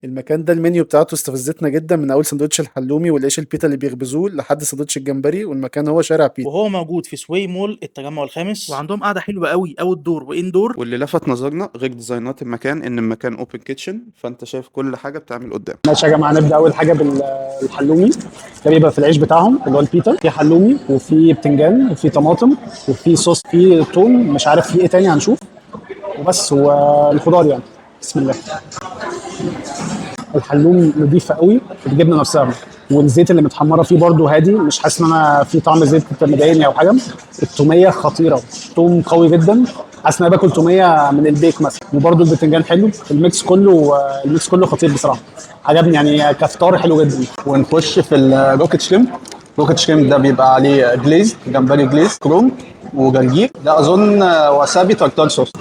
المكان ده المنيو بتاعته استفزتنا جدا، من اول سندوتش الحلومي والعيش البيتا اللي بيخبزوه لحد سندوتش الجمبري، والمكان هو شارع بيتا. وهو موجود في سوي مول التجمع الخامس، وعندهم قاعده حلوه قوي اوت دور وان دور. واللي لفت نظرنا غير ديزاينات المكان ان المكان اوبن كيتشن، فانت شايف كل حاجه بتعمل قدام. ماشي يا جماعه، نبدا اول حاجه بالحلومي. ده بيبقى في العيش بتاعهم اللي هو البيتا، في حلومي وفي بتنجان وفي طماطم وفي صوص، في توم، مش عارف في ايه تاني هنشوف، وبس والخضار يعني. بسم الله. الحلوم نضيفه قوي، الجبنه نفسها والزيت اللي متحمره فيه برده هادي، مش حاسس ان انا في طعم زيت مضايقني او حاجه. التوميه خطيره، توم قوي جدا، حاسس ان انا باكل توميه من البيك مثلا. وبرده البتنجان حلو، الميكس كله خطير بصراحه، عجبني يعني كفطار حلو جدا. ونخش في الروكيت شريمب. روكيت شريمب ده بيبقى عليه جليز، جمبري جليز كروم وجرجير، ده اظن وسابي تارتار صوص.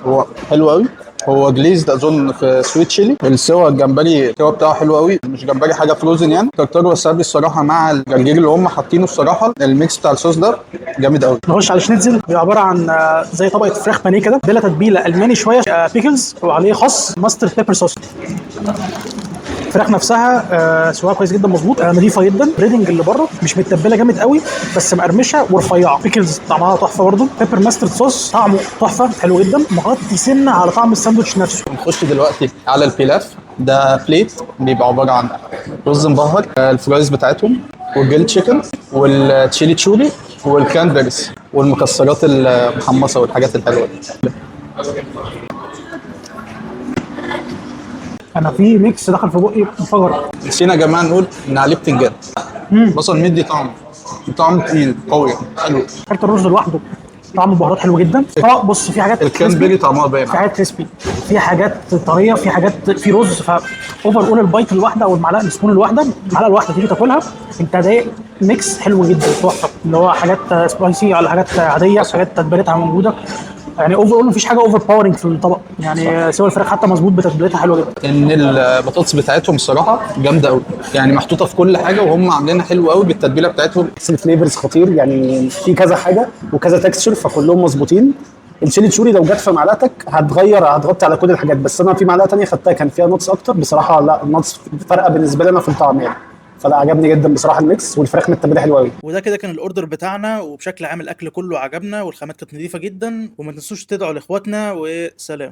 هو حلو قوي، هو جليز ده اظن في سويت تشيلي. السوا الجمبري السوا بتاعه حلو قوي، مش جمبري حاجه فروزن يعني. تارتار وسابي الصراحه مع الجرجير اللي هم حاطينه، الصراحه الميكس بتاع الصوص ده جامد قوي. نخش على شنيتزل، بيبقى عباره عن زي طبقه فراخ بانيه كده، بلا تتبيله الماني شويه، بيكلز وعليه خس ماستر بيبر صوص. الفراخ نفسها سواها كويس جدا مظبوط، نظيفه جدا. بريدنج اللي بره مش متبله جامد قوي، بس مقرمشه ورفيعه. بيكلز طعمها تحفه برده. بيبر ماستر صوص طعمه تحفه حلو جدا، مغطي سنه على طعم الساندوتش نفسه. نخش دلوقتي على البيلاف. ده بليت بيبقى عباره عن رز مبهر، الفرايز بتاعتهم والجريل تشيكن والتشيلي تشوري والكرانبيريز والمكسرات المحمصه والحاجات الحلوه دي. انا في ميكس دخل في بقي انفجر. نسينا يا جماعه نقول ان عليه بتنجان. بصل مدي طعم تقيل قوي حلو. حتى الرز لوحده طعمه بهارات حلو جدا. بص، في حاجات الكرانبيري طعمها باين، في حاجات كريسبي، في حاجات طريه، في حاجات في رز. ف اوفر اول البايت الواحده او المعلقه السبون الواحده، المعلقه الواحده تيجي تاكلها انت ده ميكس حلو جدا تحفه، اللي هو حاجات سبايسي على حاجات عاديه، حاجات تتبيلتها موجوده. يعني اوفر اول مفيش حاجه اوفر باورنج في الطبق يعني. سوى الفراخ حتى مظبوط بتتبيلتها حلوه جدا. ان البطاطس بتاعتهم الصراحه جامده قوي، يعني محطوطه في كل حاجه وهم عاملينها حلو قوي بالتتبيله بتاعتهم. الفليفرز خطير يعني، في كذا حاجه وكذا تكستشر فكلهم مظبوطين. الشيلي تشوري لو جت في معلقتك هتغطي على كل الحاجات، بس انا في معلقه ثانيه خدتها كان فيها نوتس اكتر بصراحه، لا النوتس فارقه بالنسبه لي انا في الطعم يعني. فلا عجبني جدا بصراحه الميكس، والفراخ متبله حلوه قوي. وده كده كان الاوردر بتاعنا، وبشكل عام الاكل كله عجبنا والخامات كانت نظيفه جدا. وما تنسوش تدعوا لاخواتنا، وسلام.